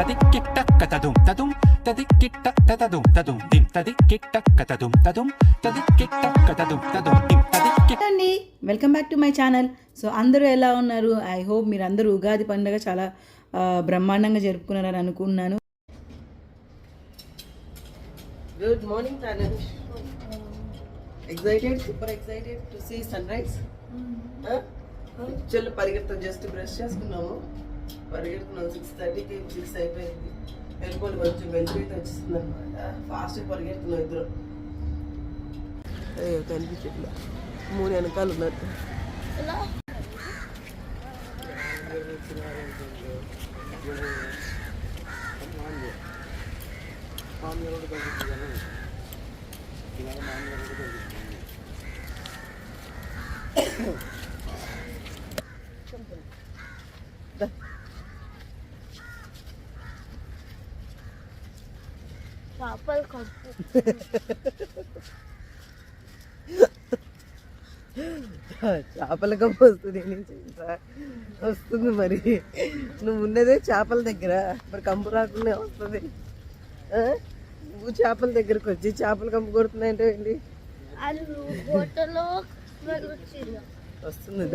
tadikitakatadum tadum tadikitakatadum tadum dim tadikitakatadum tadum tadikitakatadum tadum dim tadikik అండి welcome back to my channel. So అందరూ ఎలా ఉన్నారు? I hope మీరు అందరూ ఉగాది పండుగ చాలా బ్రహ్మాండంగా జరుపుకున్నారని అనుకున్నాను. Good morning Tanesh. Excited, super excited to see sunrise. చల్ పరిగెత్తాం, జస్ట్ బ్రష్ చేసుకున్నాము, పరిగెడుతున్నాం. 6:30కి 6 అయిపోయింది. వెళ్ళిపోయి కొంచెం వెళ్తురైతే వచ్చేస్తుంది అనమాట. ఫాస్ట్గా పరిగెడుతున్నాం ఇద్దరు. అయ్యో కనిపించట్లా, 3 వెనకాల ఉన్నట్టు. చేపల కప్పు వస్తుంది, వస్తుంది. మరి నువ్వు ఉన్నదే చేపల దగ్గర, మరి కంపు రాకుండా వస్తుంది. నువ్వు చేపల దగ్గరకు వచ్చి చేపల కంపు కొడుతున్నాయంటే ఏంటి? వస్తుంది.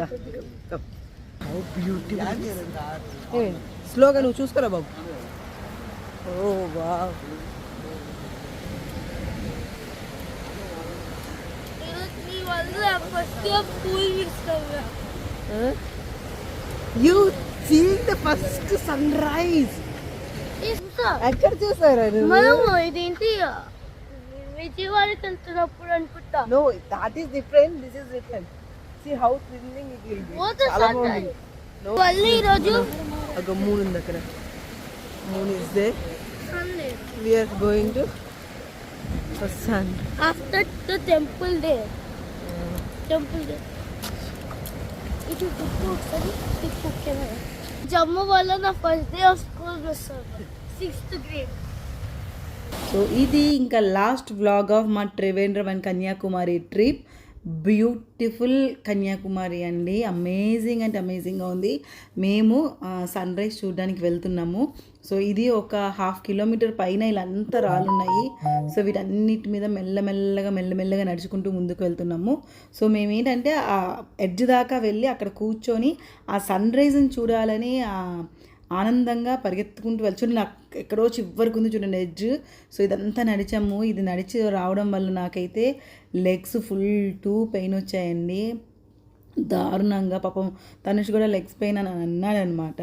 స్లోగా నువ్వు చూసుకోరా బాబు. ఓ వా, you seeing the first sunrise. ఎక్కడ చూసారా ఇదేంటి విజయవాడకి వెళ్తున్నప్పుడు అనుకుంటా. No, that is different, this is different. See how thrilling it will be. చాలా బాగుంది. మళ్ళీ ఈరోజు ఒక మూన్ ఉంది అక్కడ. Moon is there. We are going to the sun. after the temple there. Temple there. ఇది టిప్పు కెమెరా. జమ్ము వల్ల నా first day of school miss అవ్వదు, 6th grade. సో ఇది ఇంకా లాస్ట్ వ్లాగ్ ఆఫ్ మా Trivandrum and Kanyakumari trip. Beautiful Kanyakumari అండి, అమేజింగ్ అంటే అమేజింగ్గా ఉంది. మేము సన్ రైజ్ చూడడానికి వెళ్తున్నాము. సో ఇది ఒక 1/2 కిలోమీటర్ పైన ఇలా అంతా రాళ్ళు ఉన్నాయి. సో వీటన్నిటి మీద మెల్లమెల్లగా నడుచుకుంటూ ముందుకు వెళ్తున్నాము. సో మేమేంటంటే ఆ ఎడ్జ్ దాకా వెళ్ళి అక్కడ కూర్చొని ఆ సన్ రైజ్ని చూడాలని ఆనందంగా పరిగెత్తుకుంటూ వెళ్ళి నాకు ఎక్కడో చివరికి ఉంది చూడండి ఎడ్జ్. సో ఇదంతా నడిచాము. ఇది నడిచి రావడం వల్ల నాకైతే లెగ్స్ ఫుల్ పెయిన్ వచ్చాయండి, దారుణంగా. పాపం తనుష్ కూడా లెగ్స్ పెయిన్ అని అన్నాడనమాట.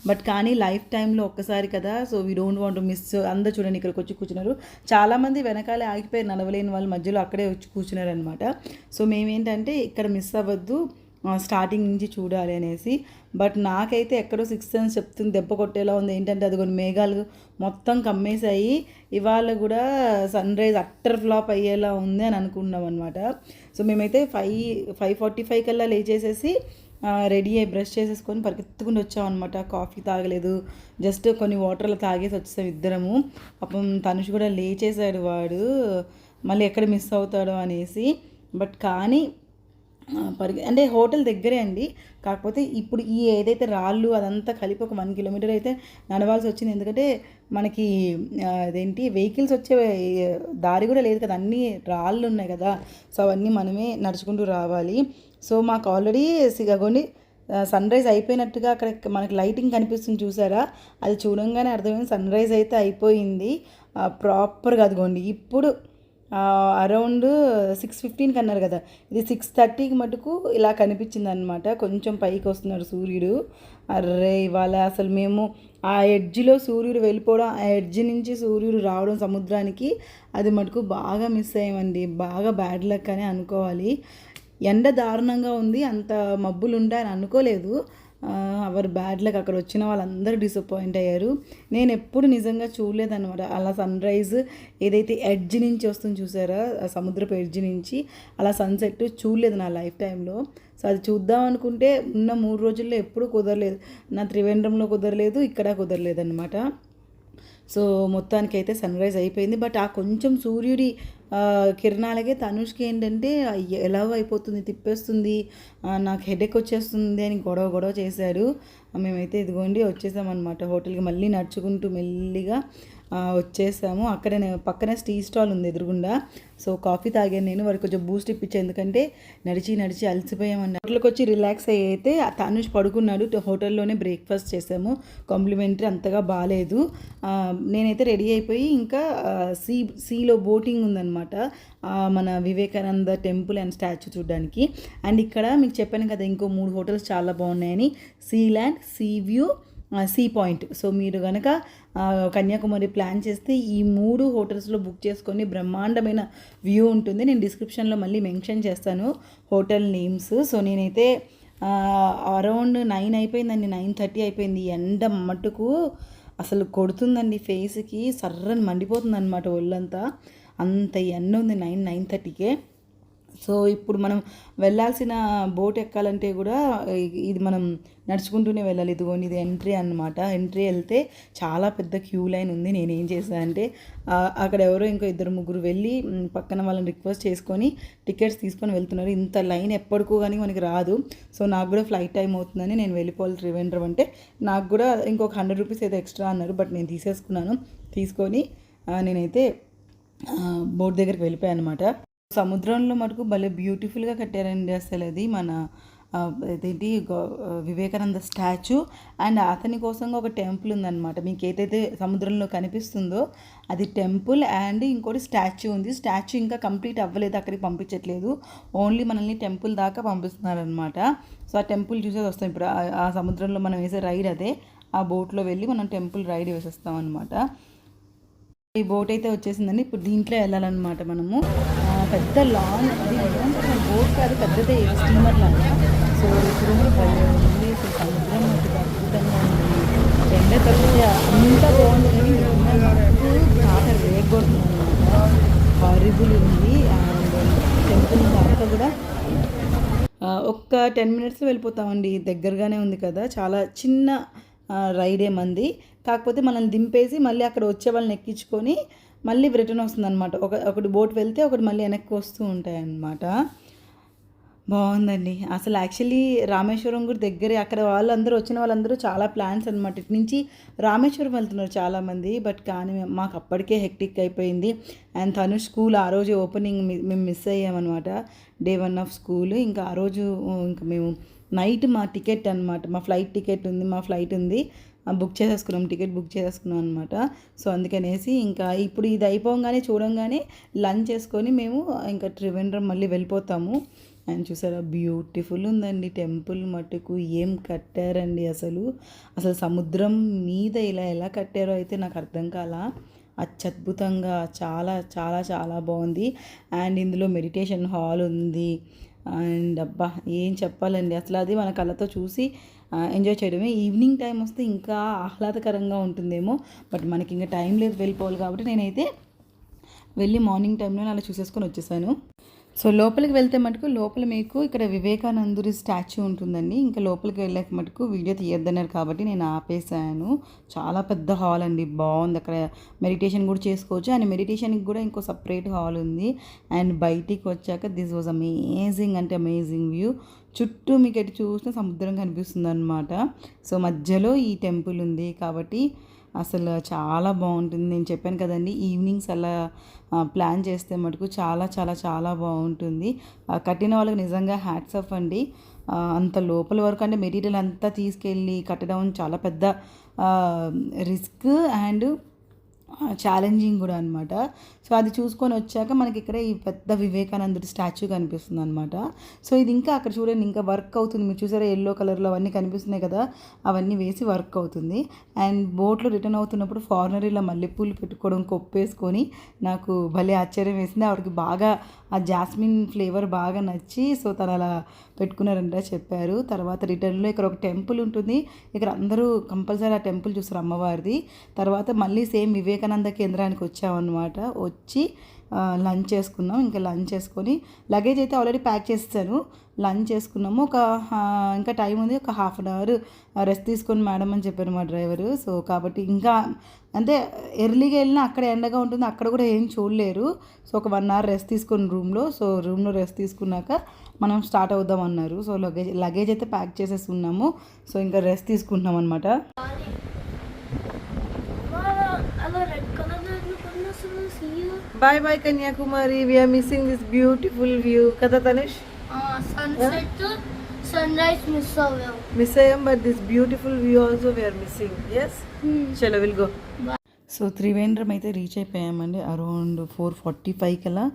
బట్ కానీ లైఫ్ టైంలో ఒక్కసారి కదా, so we don't want to miss. అందరూ చూడండి ఇక్కడికి వచ్చి కూర్చున్నారు. చాలామంది వెనకాలే ఆగిపోయారు, నడవలేని వాళ్ళు మధ్యలో అక్కడే వచ్చి కూర్చున్నారు అనమాట. సో మేమేంటంటే ఇక్కడ మిస్ అవ్వద్దు, స్టార్టింగ్ నుంచి చూడాలి అనేసి. బట్ నాకైతే ఎక్కడో 6th సెన్స్ చెప్తుంది, దెబ్బ కొట్టేలా ఉంది. ఏంటంటే అది కొన్ని మేఘాలు మొత్తం కమ్మేశాయి. ఇవాళ కూడా సన్ రైజ్ అట్టర్ ఫ్లాప్ అయ్యేలా ఉంది అని అనుకున్నాం అనమాట. సో మేమైతే 5:45 కల్లా లేచేసేసి రెడీ అయ్యి బ్రష్ చేసేసుకొని పరిగెత్తుకుంటూ వచ్చామన్నమాట. కాఫీ తాగలేదు, జస్ట్ కొన్ని వాటర్లో తాగేసి వచ్చేసాం ఇద్దరము. పాపం తనుష్ కూడా లేచేసాడు, వాడు మళ్ళీ ఎక్కడ మిస్ అవుతాడో అనేసి. బట్ కానీ అంటే హోటల్ దగ్గరే అండి. కాకపోతే ఇప్పుడు ఈ ఏదైతే రాళ్ళు అదంతా కలిపి ఒక 1 కిలోమీటర్ అయితే నడవాల్సి వచ్చింది. ఎందుకంటే మనకి అదేంటి వెహికల్స్ వచ్చే దారి కూడా లేదు కదా, అన్నీ రాళ్ళు ఉన్నాయి కదా. సో అవన్నీ మనమే నడుచుకుంటూ రావాలి. సో మాకు ఆల్రెడీ సిగగొండి సన్ రైజ్ అయిపోయినట్టుగా అక్కడ మనకి లైటింగ్ కనిపిస్తుంది చూసారా, అది చూడంగానే అర్థమైంది సన్ రైజ్ అయితే అయిపోయింది ప్రాపర్గా. అదిగోండి ఇప్పుడు అరౌండ్ 6:15 అన్నారు కదా, ఇది 6:30కి మటుకు ఇలా కనిపించింది అనమాట. కొంచెం పైకి వస్తున్నాడు సూర్యుడు. అర్రే ఇవాళ అసలు మేము ఆ ఎడ్జ్లో సూర్యుడు వెళ్ళిపోవడం, ఆ ఎడ్జ్ నుంచి సూర్యుడు రావడం సముద్రానికి, అది మటుకు బాగా మిస్ అయ్యామండి. బాగా బ్యాడ్ లక్ అని అనుకోవాలి. ఎండ దారుణంగా ఉంది, అంత మబ్బులు ఉంటాయని అనుకోలేదు. Our bad luck. అక్కడ వచ్చిన వాళ్ళందరూ డిసప్పాయింట్ అయ్యారు. నేను ఎప్పుడు నిజంగా చూడలేదన్నమాట అలా సన్ రైజ్ ఏదైతే ఎడ్జ్ నుంచి వస్తుంది చూసారా, సముద్రపు ఎడ్జ్ నుంచి అలా సన్సెట్ చూడలేదు నా లైఫ్ టైంలో. సో అది చూద్దాం అనుకుంటే ఉన్న 3 రోజుల్లో ఎప్పుడూ కుదరలేదు. నా త్రివేంద్రంలో కుదరలేదు, ఇక్కడ కుదరలేదు అనమాట. సో మొత్తానికైతే సన్ రైజ్ అయిపోయింది. బట్ ఆ కొంచెం సూర్యుడి కిరణాలకే తనుష్కి ఏంటంటే ఎలాగో అయిపోతుంది, తిప్పేస్తుంది, నాకు హెడేక్ వచ్చేస్తుంది అని గొడవ చేశారు. మేమైతే ఇదిగోండి వచ్చేసామన్నమాట హోటల్కి. మళ్ళీ నడుచుకుంటూ మెల్లిగా వచ్చేసాము. అక్కడే పక్కనే టీ స్టాల్ ఉంది ఎదురుగుండా. సో కాఫీ తాగాను నేను, వారికి కొంచెం బూస్ట్ ఇప్పించాను, ఎందుకంటే నడిచి అలసిపోయామన్న. హోటల్కి వచ్చి రిలాక్స్ అయితే తనుష్ పడుకున్నాడు. హోటల్లోనే బ్రేక్ఫాస్ట్ చేసాము, కాంప్లిమెంటరీ, అంతగా బాగాలేదు. నేనైతే రెడీ అయిపోయి ఇంకా సీలో బోటింగ్ ఉందన్నమాట, మన వివేకానంద టెంపుల్ అండ్ స్టాచ్యూ చూడడానికి. అండ్ ఇక్కడ మీకు చెప్పాను కదా ఇంకో 3 హోటల్స్ చాలా బాగున్నాయని, sea land, sea view, sea point. So మీరు కనుక కన్యాకుమారి ప్లాన్ చేస్తే ఈ 3 హోటల్స్లో బుక్ చేసుకొని బ్రహ్మాండమైన వ్యూ ఉంటుంది. నేను డిస్క్రిప్షన్లో మళ్ళీ మెన్షన్ చేస్తాను హోటల్ నేమ్స్. సో నేనైతే అరౌండ్ 9 అయిపోయిందండి, 9:30 అయిపోయింది. ఎండ మట్టుకు అసలు కొడుతుందండి, ఫేస్కి సర్రని మండిపోతుంది అనమాట ఒళ్ళంతా, అంత ఎండ ఉంది 9:30కే. సో ఇప్పుడు మనం వెళ్ళాల్సిన బోట్ ఎక్కాలంటే కూడా ఇది మనం నడుచుకుంటూనే వెళ్ళాలి. ఇదిగోండి ఇది ఎంట్రీ అన్నమాట. ఎంట్రీ వెళ్తే చాలా పెద్ద క్యూ లైన్ ఉంది. నేనేం చేశాను అంటే అక్కడ ఎవరో ఇంకో 2-3 వెళ్ళి పక్కన వాళ్ళని రిక్వెస్ట్ చేసుకొని టికెట్స్ తీసుకొని వెళ్తున్నారు. ఇంత లైన్ ఎప్పటికో కానీ మనకి రాదు. సో నాకు కూడా ఫ్లైట్ టైం అవుతుందని నేను వెళ్ళిపోవాలి త్రివేంద్రం అంటే. నాకు కూడా ఇంకొక 100 రూపీస్ ఏదో ఎక్స్ట్రా అన్నారు, బట్ నేను తీసేసుకున్నాను. తీసుకొని నేనైతే బోట్ దగ్గరికి వెళ్ళిపోయాను అనమాట. సముద్రంలో మటుకు భలే బ్యూటిఫుల్గా కట్టారండి అసలు. అది మన అదేంటి వివేకానంద స్టాచ్యూ, అండ్ అతని కోసంగా ఒక టెంపుల్ ఉందన్నమాట. మీకు ఏదైతే సముద్రంలో కనిపిస్తుందో అది టెంపుల్, అండ్ ఇంకోటి స్టాచ్యూ ఉంది. స్టాచ్యూ ఇంకా కంప్లీట్ అవ్వలేదు, అక్కడికి పంపించట్లేదు, ఓన్లీ మనల్ని టెంపుల్ దాకా పంపిస్తున్నారనమాట. సో ఆ టెంపుల్ చూసేది వస్తాం. ఇప్పుడు ఆ సముద్రంలో మనం వేసే రైడ్ అదే, ఆ బోట్లో వెళ్ళి మనం టెంపుల్ రైడ్ వేసేస్తాం అనమాట. ఈ బోట్ అయితే వచ్చేసిందండి. ఇప్పుడు దీంట్లో వెళ్ళాలన్నమాట మనము. పెద్ద లాంగ్ అది బోట్ కాదు, పెద్దదే స్టీమర్ లాగా. సో ఇప్పుడు ఉంది సముద్రం మధ్య అద్భుతంగా ఉంది. ఎండ తగ్గితే అంత బాగుంది, కానీ చాలా రేగొడుతుంది అనమాట. హారిబుల్ ఉంది. అండ్ టెంపుల్ దాకా కూడా ఒక్క 10 మినిట్స్లో వెళ్ళిపోతామండి. దగ్గరగానే ఉంది కదా, చాలా చిన్న రైడే మంది. కాకపోతే మనల్ని దింపేసి మళ్ళీ అక్కడ వచ్చే వాళ్ళని ఎక్కించుకొని మళ్ళీ రిటర్న్ వస్తుందన్నమాట. ఒకటి బోట్ వెళ్తే ఒకటి మళ్ళీ వెనక్కి వస్తూ ఉంటాయన్నమాట. బాగుందండి అసలు. యాక్చువల్లీ రామేశ్వరం కూడా దగ్గరే. అక్కడ వాళ్ళందరూ వచ్చిన వాళ్ళందరూ చాలా ప్లాన్స్ అనమాట, ఇటు నుంచి రామేశ్వరం వెళ్తున్నారు చాలామంది. బట్ కానీ మాకు అప్పటికే హెక్టిక్ అయిపోయింది. అండ్ తను స్కూల్ ఆ రోజు ఓపెనింగ్ మేము మిస్ అయ్యామన్నమాట, డే 1 ఆఫ్ స్కూల్. ఇంకా ఆ రోజు ఇంకా మేము నైట్ మా టికెట్ అనమాట, మా ఫ్లైట్ టికెట్ ఉంది, మా ఫ్లైట్ ఉంది, బుక్ చేసేసుకున్నాం, టికెట్ బుక్ చేసేసుకున్నాం అనమాట. సో అందుకనేసి ఇంకా ఇప్పుడు ఇది అయిపోగానే చూడంగానే లంచ్ చేసుకొని మేము ఇంకా త్రివేంద్రం మళ్ళీ వెళ్ళిపోతాము. అండ్ చూసారా బ్యూటిఫుల్ ఉందండి టెంపుల్ మట్టుకు. ఏం కట్టారండి అసలు సముద్రం మీద ఇలా ఎలా కట్టారో అయితే నాకు అర్థం కాలా. అత్యద్భుతంగా చాలా చాలా చాలా బాగుంది. అండ్ ఇందులో మెడిటేషన్ హాల్ ఉంది. అండ్ అబ్బా ఏం చెప్పాలండి అసలు, అది మన కళ్ళతో చూసి ఎంజాయ్ చేయడమే. ఈవినింగ్ టైం వస్తే ఇంకా ఆహ్లాదకరంగా ఉంటుందేమో, బట్ మనకి ఇంకా టైం లేదు వెళ్ళిపోవాలి కాబట్టి నేనైతే వెళ్ళి మార్నింగ్ టైంలో అలా చూసేసుకొని వచ్చేసాను. సో లోపలికి వెళ్తే మటుకు లోపల మీకు ఇక్కడ వివేకానందుడి స్టాచ్యూ ఉంటుందండి. ఇంకా లోపలికి వెళ్ళాక మటుకు వీడియో తీయొద్దన్నారు కాబట్టి నేను ఆపేసాను. చాలా పెద్ద హాల్ అండి, బాగుంది. అక్కడ మెడిటేషన్ కూడా చేసుకోవచ్చు. అండ్ మెడిటేషన్కి కూడా ఇంకో సపరేట్ హాల్ ఉంది. అండ్ బయటికి వచ్చాక దిస్ వాజ్ అమేజింగ్ అంటే అమేజింగ్ వ్యూ. చుట్టూ మీకు ఎటు చూసినా సముద్రం కనిపిస్తుంది అనమాట. సో మధ్యలో ఈ టెంపుల్ ఉంది కాబట్టి అసలు చాలా బాగుంటుంది. నేను చెప్పాను కదండి, ఈవినింగ్స్ అలా ప్లాన్ చేస్తే మటుకు చాలా చాలా చాలా బాగుంటుంది. కట్టిన వాళ్ళకి నిజంగా హ్యాట్స్ ఆఫ్ అండి. అంత లోపల వరకు అంటే మెటీరియల్ అంతా తీసుకెళ్ళి కట్టడం చాలా పెద్ద రిస్క్ అండ్ ఛాలెంజింగ్ కూడా అనమాట. సో అది చూసుకొని వచ్చాక మనకి ఇక్కడ ఈ పెద్ద వివేకానందుడి స్టాచ్యూ కనిపిస్తుంది అనమాట. సో ఇది ఇంకా అక్కడ చూడండి ఇంకా వర్క్ అవుతుంది. మీరు చూసారా ఎల్లో కలర్లో అవన్నీ కనిపిస్తున్నాయి కదా, అవన్నీ వేసి వర్క్ అవుతుంది. అండ్ బోట్లో రిటర్న్ అవుతున్నప్పుడు ఫారినర్ ఇలా మల్లెపూలు పెట్టుకోవడం కొప్పేసుకొని నాకు భలే ఆశ్చర్యం వేసింది. ఆవిడకి బాగా ఆ జాస్మిన్ ఫ్లేవర్ బాగా నచ్చి సో తను అలా పెట్టుకున్నారంట చెప్పారు. తర్వాత రిటర్న్లో ఇక్కడ ఒక టెంపుల్ ఉంటుంది, ఇక్కడ అందరూ కంపల్సరీ ఆ టెంపుల్ చూస్తారు అమ్మవారిది. తర్వాత మళ్ళీ సేమ్ వివేకానంద కేంద్రానికి వచ్చామన్నమాట. వచ్చి లంచ్ చేసుకున్నాం. ఇంకా లంచ్ చేసుకొని లగేజ్ అయితే ఆల్రెడీ ప్యాక్ చేసేసాను. లంచ్ చేసుకున్నాము. ఇంకా టైం ఉంది, ఒక హాఫ్ అన్ అవర్ రెస్ట్ తీసుకొని మేడం అని చెప్పారు మా డ్రైవరు. సో కాబట్టి ఇంకా అంటే ఎర్లీగా వెళ్ళినా అక్కడ ఎండగా ఉంటుంది, అక్కడ కూడా ఏం చూడలేరు. సో ఒక 1 అవర్ రెస్ట్ తీసుకొని రూమ్లో. సో రూమ్లో రెస్ట్ తీసుకున్నాక మనం స్టార్ట్ అవుదాం అన్నారు. సో లగేజ్ అయితే ప్యాక్ చేసేస్తున్నాము. సో ఇంకా రెస్ట్ తీసుకుంటున్నాం అనమాట. అలా red colour bye bye Kanyakumari, we are missing this beautiful view కదా Tanesh. Sunset sunrise miss అయ్యాం, but this beautiful view also we are missing. Yes, చలో విల్ గో. సో త్రివేంద్రం అయితే రీచ్ అయిపోయామండి. అరౌండ్ 4:45 కల్లా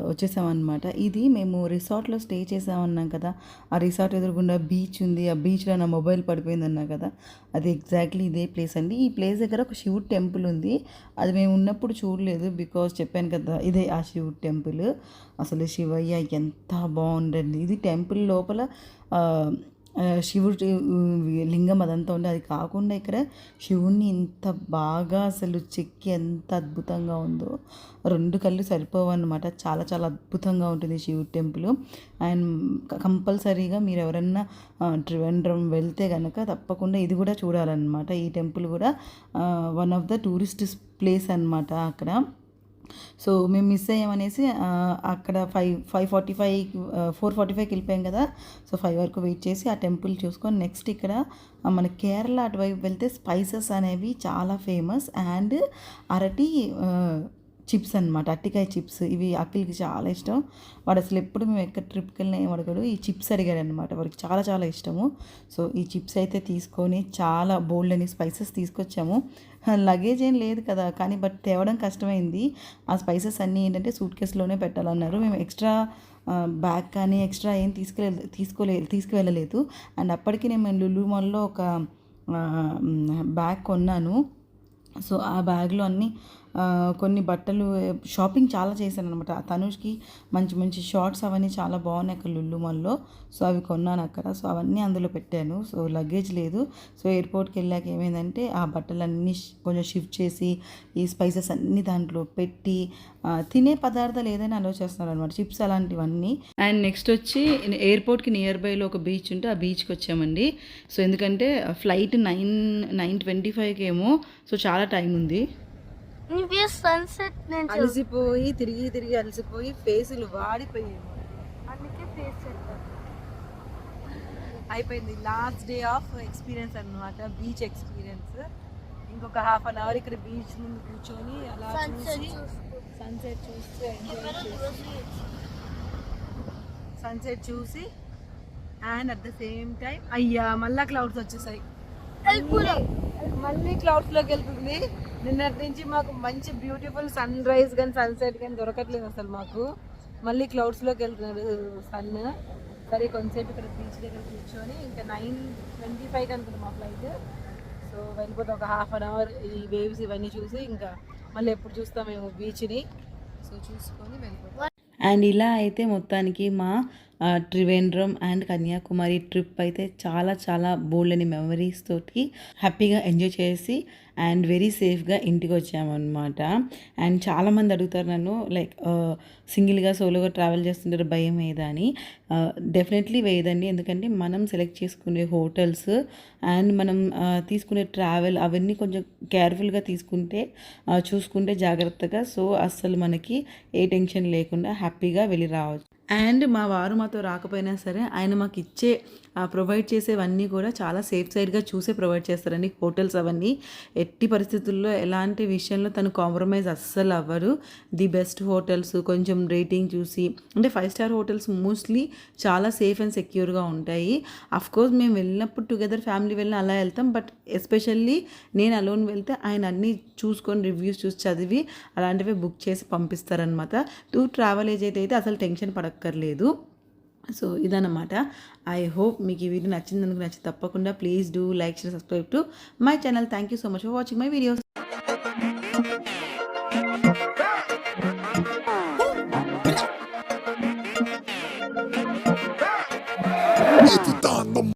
వచ్చేసామన్నమాట. ఇది మేము రిసార్ట్లో స్టే చేసామన్నాం కదా, ఆ రిసార్ట్ ఎదురుగుండా బీచ్ ఉంది. ఆ బీచ్లో నా మొబైల్ పడిపోయింది అన్నా కదా, అది ఎగ్జాక్ట్లీ ఇదే ప్లేస్ అండి. ఈ ప్లేస్ దగ్గర ఒక శివుడు టెంపుల్ ఉంది. అది మేము ఉన్నప్పుడు చూడలేదు, బికాజ్ చెప్పాను కదా ఇదే ఆ శివుడు టెంపుల్. అసలు శివయ్య ఎంత బాగుండండి. ఇది టెంపుల్ లోపల శివుడు లింగం అదంతా ఉండే. అది కాకుండా ఇక్కడ శివుణ్ణి ఇంత బాగా అసలు చెక్కి ఎంత అద్భుతంగా ఉందో, 2 కళ్ళు సరిపోవన్నమాట. చాలా చాలా అద్భుతంగా ఉంటుంది శివుడు టెంపుల్. అండ్ కంపల్సరీగా మీరు ఎవరన్నా త్రివేంద్రం వెళ్తే కనుక తప్పకుండా ఇది కూడా చూడాలన్నమాట. ఈ టెంపుల్ కూడా one of the tourist place అన్నమాట అక్కడ. సో మేము మిస్ అయ్యామనేసి అక్కడ 4:45కి వెళ్ళిపోయాం కదా. సో 5 వరకు వెయిట్ చేసి ఆ టెంపుల్ చూసుకొని నెక్స్ట్ ఇక్కడ మన కేరళ అటువైపు వెళ్తే స్పైసెస్ అనేవి చాలా ఫేమస్. అండ్ అరటి చిప్స్ అనమాట, అట్టికాయ చిప్స్. ఇవి అఖిల్కి చాలా ఇష్టం. వాడు అసలు ఎప్పుడు మేము ఎక్కడ ట్రిప్కి వెళ్ళినా ఏం అడగడు, ఈ చిప్స్ అడిగాడు అనమాట. వాడికి చాలా చాలా ఇష్టము. సో ఈ చిప్స్ అయితే తీసుకొని చాలా బోల్డ్ అని స్పైసెస్ తీసుకొచ్చాము. లగేజ్ ఏం లేదు కదా, కానీ బట్ తేవడం కష్టమైంది. ఆ స్పైసెస్ అన్నీ ఏంటంటే సూట్ కేసులోనే పెట్టాలన్నారు. మేము ఎక్స్ట్రా బ్యాగ్ కానీ ఎక్స్ట్రా ఏం తీసుకువెళ్ళలేదు. అండ్ అప్పటికి నేను లులు మాల్లో ఒక బ్యాగ్ కొన్నాను. సో ఆ బ్యాగ్లో అన్నీ కొన్ని బట్టలు షాపింగ్ చాలా చేశాను అనమాట. తనుష్కి మంచి మంచి షార్ట్స్ అవన్నీ చాలా బాగున్నాయి అక్కడ లులు మాల్లో. సో అవి కొన్నాను అక్కడ. సో అవన్నీ అందులో పెట్టాను. సో లగేజ్ లేదు. సో ఎయిర్పోర్ట్కి వెళ్ళాక ఏమైందంటే ఆ బట్టలన్నీ కొంచెం షిఫ్ట్ చేసి ఈ స్పైసెస్ అన్నీ దాంట్లో పెట్టి తినే పదార్థాలు ఏదైనా అలో చేస్తున్నారు అనమాట, చిప్స్ అలాంటివన్నీ. అండ్ నెక్స్ట్ వచ్చి ఎయిర్పోర్ట్కి నియర్ బైలో ఒక బీచ్ ఉంటే ఆ బీచ్కి వచ్చామండి. సో ఎందుకంటే ఫ్లైట్ 9:25కి ఏమో. సో చాలా టైం ఉంది. సన్సెట్ అలసిపోయి తిరిగి అలసిపోయి ఫేసులు వాడిపోయాయి. అందుకే ఫేస్ అయిపోయింది. లాస్ట్ డే ఆఫ్ ఎక్స్పీరియన్స్ అన్నమాట, బీచ్ ఎక్స్పీరియన్స్. ఇంకొక హాఫ్ అన్ అవర్ ఇక్కడ బీచ్ ముందు కూర్చొని అలా చూసి సన్సెట్ చూసి and at the same time అయ్యా మళ్ళా క్లౌడ్స్ వచ్చేసాయి. మళ్ళీ క్లౌడ్స్లోకి వెళ్తుంది. నిన్నటి నుంచి మాకు మంచి బ్యూటిఫుల్ సన్ రైజ్ కానీ సన్సెట్ కానీ దొరకట్లేదు అసలు మాకు. మళ్ళీ క్లౌడ్స్లోకి వెళ్తున్నాడు సన్. సరే కొంతసేపు ఇక్కడ బీచ్ దగ్గర కూర్చొని ఇంకా 9:25 అనుకుంది మా ఫ్లైట్. సో వెళ్ళిపోతే ఒక హాఫ్ అన్ అవర్ ఈ వేవ్స్ ఇవన్నీ చూసి ఇంకా మళ్ళీ ఎప్పుడు చూస్తామేమో బీచ్ని. సో చూసుకొని వెళ్ళిపోతాం. అండ్ ఇలా అయితే మొత్తానికి మా త్రివేంద్రం అండ్ కన్యాకుమారి ట్రిప్ అయితే చాలా చాలా బోల్డ్ అని మెమరీస్ తోటి హ్యాపీగా ఎంజాయ్ చేసి అండ్ వెరీ సేఫ్గా ఇంటికి వచ్చామన్నమాట. అండ్ చాలామంది అడుగుతారు నన్ను లైక్ సింగిల్గా సోలోగా ట్రావెల్ చేస్తుంటారు భయం ఏదా అని. డెఫినెట్లీ వేయదండి. ఎందుకంటే మనం సెలెక్ట్ చేసుకునే హోటల్స్ అండ్ మనం తీసుకునే ట్రావెల్ అవన్నీ కొంచెం కేర్ఫుల్గా చూసుకుంటే జాగ్రత్తగా. సో అస్సలు మనకి ఏ టెన్షన్ లేకుండా హ్యాపీగా వెళ్ళి రావచ్చు. అండ్ మా వారు మాతో రాకపోయినా సరే ఆయన మాకు ప్రొవైడ్ చేసేవన్నీ కూడా చాలా సేఫ్ సైడ్గా చూసే ప్రొవైడ్ చేస్తారండి. హోటల్స్ అవన్నీ ఎట్టి పరిస్థితుల్లో ఎలాంటి విషయంలో తను కాంప్రమైజ్ అస్సలు అవ్వరు. ది బెస్ట్ హోటల్స్ కొంచెం రేటింగ్ చూసి, అంటే 5 స్టార్ హోటల్స్ మోస్ట్లీ చాలా సేఫ్ అండ్ సెక్యూర్గా ఉంటాయి. అఫ్కోర్స్ మేము వెళ్ళినప్పుడు టుగెదర్ ఫ్యామిలీ వెళ్ళిన అలా వెళ్తాం. బట్ ఎస్పెషల్లీ నేను అలోన్ వెళ్తే ఆయన అన్నీ చూసుకొని రివ్యూస్ చూసి చదివి అలాంటివి బుక్ చేసి పంపిస్తారనమాట. ట్రావెల్ ఏజెంట్ అయితే అసలు టెన్షన్ పడక్కర్లేదు. సో ఇదన్నమాట. ఐ హోప్ మీకు ఈ వీడియో నచ్చింది. తప్పకుండా please do like, share, subscribe to my channel. Thank you so much for watching my videos.